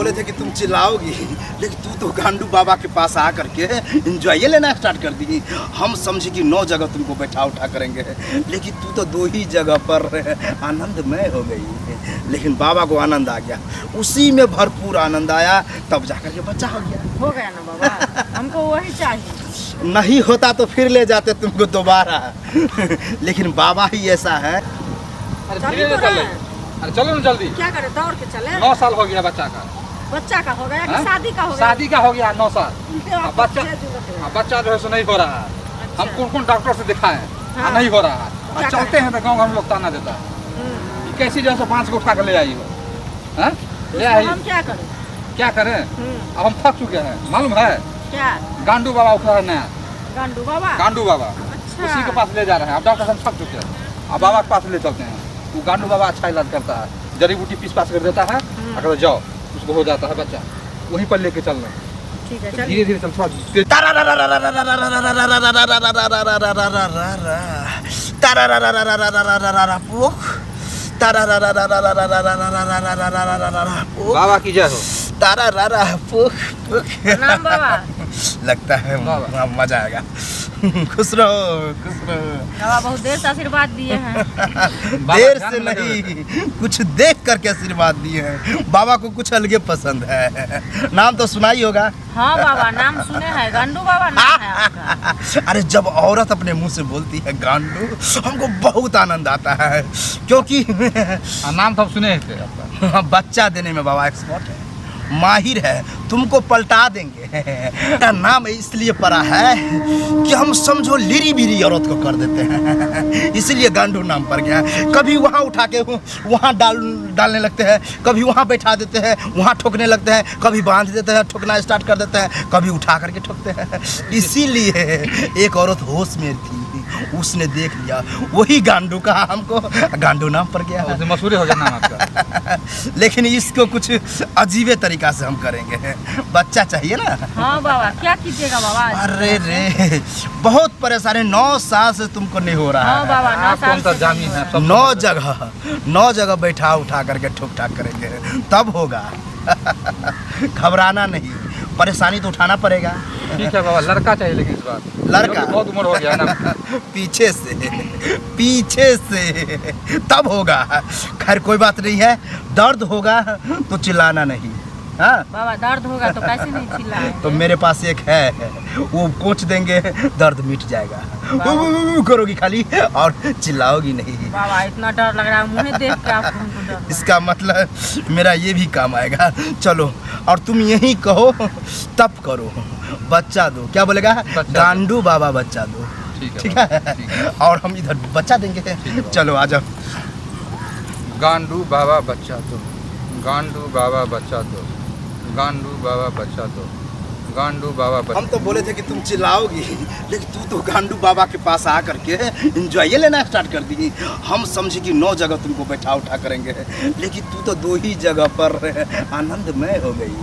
बोले थे कि तुम चिल्लाओगी, लेकिन तू तो गांडू बाबा के पास आ करके एंजॉय लेना स्टार्ट कर दी। हम समझे कि 9 जगह तुमको बैठा उठा करेंगे, लेकिन तू तो 2 ही जगह पर आनंदमय हो गई। लेकिन बाबा को आनंद आ गया, उसी में भरपूर आनंद आया, तब जाकर के बच्चा हो गया ना बाबा। हमको वही चाहिए। नहीं होता तो फिर ले जाते तुमको दोबारा। लेकिन बाबा ही ऐसा है। अरे चलो ना जल्दी। क्या करे, दौड़ के चले। 9 साल हो गया बच्चा का। बच्चा का हो गया कि शादी का हो गया? शादी का हो गया 9 साल। बच्चा जो है सो नहीं हो रहा है। हम कौन डॉक्टर से दिखाएं, नहीं हो रहा है। चलते हैं तो गाँव हम लोग ताना देता है, कैसी जो है 5 को उठा कर ले आई हो, ले आई। हम क्या करें? अब हम थक चुके हैं, मालूम है क्या? गांडू बाबा उठा है नया। गांडू बाबा? गांडू बाबा। उसी के पास ले जा रहे हैं। अब डॉक्टर हम थक चुके हैं, अब बाबा के पास ले चलते हैं। वो गांडू बाबा अच्छा इलाज करता है, जड़ी बूटी पीस पास कर देता है, अगर जाओ उसको हो जाता है बच्चा, वहीं पर लेके चलना। ठीक है, धीरे धीरे चल। बाबा की जय हो। नाम बाबा। लगता है मजा आएगा। खुश रहो, खुश रहो। बाबा बहुत देर से आशीर्वाद दिए हैं। देर से नहीं, कुछ देख करके आशीर्वाद दिए हैं। बाबा को कुछ अलगे पसंद है। नाम तो सुना ही होगा। हाँ बाबा, नाम सुने हैं, गांडू बाबा नाम है आपका। अरे जब औरत अपने मुंह से बोलती है गांडू, हमको बहुत आनंद आता है, क्योंकि नाम तो सुने थे। बच्चा देने में बाबा एक्सपर्ट है, माहिर है, तुमको पलटा देंगे। नाम इसलिए पड़ा है कि हम समझो लिरी बिरी औरत को कर देते हैं, इसलिए गांडू नाम पड़ गया। कभी वहाँ उठा के वहाँ डालने लगते हैं, कभी वहाँ बैठा देते हैं, वहाँ ठोकने लगते हैं, कभी बांध देते हैं, ठोकना स्टार्ट कर देते हैं, कभी उठा करके ठोकते हैं। इसीलिए एक औरत होश में थी, उसने देख लिया, वही गांडू कहा हमको, गांडू नाम पड़ गया। मशहूर हो गया नाम आपका। लेकिन इसको कुछ अजीबे तरीका से हम करेंगे। बच्चा चाहिए ना। हाँ बाबा, क्या कीजिएगा बाबा? अरे रे, बहुत परेशानी, 9 साल से तुमको नहीं हो रहा है। हाँ बाबा, 9 साल से जामीन है। 9 जगह बैठा उठा करके ठोक ठाक करेंगे, तब होगा। घबराना नहीं, परेशानी तो उठाना पड़ेगा। ठीक है बाबा, लड़का चाहिए लेकिन इस बार। लड़का बहुत उम्र हो गया ना। पीछे से तब होगा। खैर कोई बात नहीं है, दर्द होगा तो चिल्लाना नहीं। हाँ बाबा, दर्द होगा तो कैसे नहीं चिल्लाएं? तो मेरे पास एक है, वो कोच देंगे, दर्द मिट जाएगा। करोगी खाली और चिल्लाओगी नहीं। बाबा इतना डर लग रहा है, मुझे देख के आपको हमको डर लग रहा है। इसका मतलब मेरा ये भी काम आएगा। चलो, और तुम यही कहो तब करो, बच्चा दो। क्या बोलेगा? गांडू बाबा बच्चा दो। ठीक है, और हम इधर बच्चा देंगे। चलो आ जाओ। गांडू बाबा बच्चा दो, गांडू बाबा बच्चा दो, गांडू बाबा बच्चा दो, गांडू बाबा बच्चा। हम तो बोले थे कि तुम चिल्लाओगी, लेकिन तू तो गांडू बाबा के पास आ करके एंजॉय लेना स्टार्ट कर दी। हम समझे कि 9 जगह तुमको बैठा उठा करेंगे, लेकिन तू तो 2 ही जगह पर आनंदमय हो गई।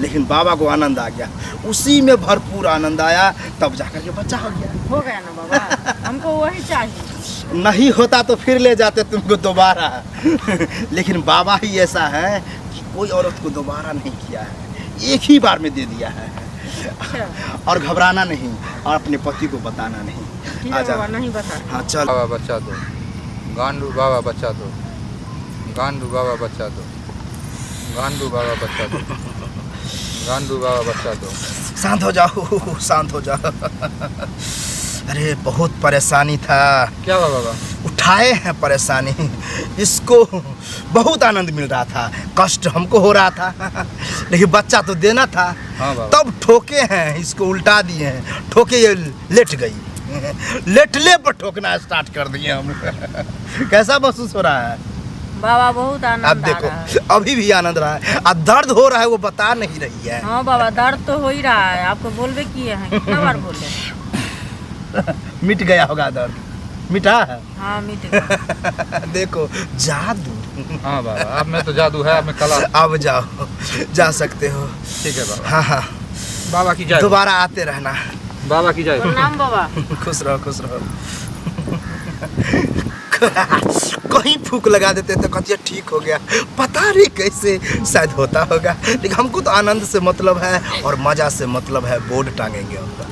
लेकिन बाबा को आनंद आ गया, उसी में भरपूर आनंद आया, तब जाकर के बच्चा हो गया ना बाबा। हमको वही चाहिए। नहीं होता तो फिर ले जाते तुमको दोबारा। लेकिन बाबा ही ऐसा है कि कोई औरत को दोबारा नहीं किया है, एक ही बार में दे दिया है। और घबराना नहीं, और अपने पति को बताना नहीं। आ जाओ। नहीं बता। हाँ चल। बाबा बच्चा दो, गांडू बाबा बच्चा दो, गांडू बाबा बच्चा दो, गांडू बाबा बच्चा दो, गांडू बाबा बच्चा दो। शांत हो जाओ, शांत हो जाओ। अरे बहुत परेशानी था। क्या हुआ बाबा? उठाए हैं परेशानी, इसको बहुत आनंद मिल रहा था, कष्ट हमको हो रहा था, लेकिन बच्चा तो देना था। हाँ बाबा। तब ठोके हैं, इसको उल्टा दिए हैं, ठोके ये लेट गई, लेटले पर ठोकना स्टार्ट कर दिए हम। कैसा महसूस हो रहा है बाबा? बहुत आनंद। अब देखो, अभी भी आनंद रहा है, अब दर्द हो रहा है, वो बता नहीं रही है। हाँ बाबा, दर्द तो हो ही रहा है, आपको बोलबे किए हैं, कितना बार बोले। मिट गया होगा दर्द, मिटा है। हाँ मिट गया। देखो जादू। हाँ बाबा, अब में तो जादू है, अब में कला। अब जाओ, जा सकते हो। ठीक है बाबा। हाँ हाँ, बाबा की जय। दोबारा आते रहना। बाबा की जय। प्रणाम बाबा। खुश रहो, खुश रहो। कहीं फूक लगा देते तो कहती है ठीक हो गया, पता नहीं कैसे शायद होता होगा, लेकिन हमको तो आनंद से मतलब है और मज़ा से मतलब है, बोर्ड टांगेंगे हम।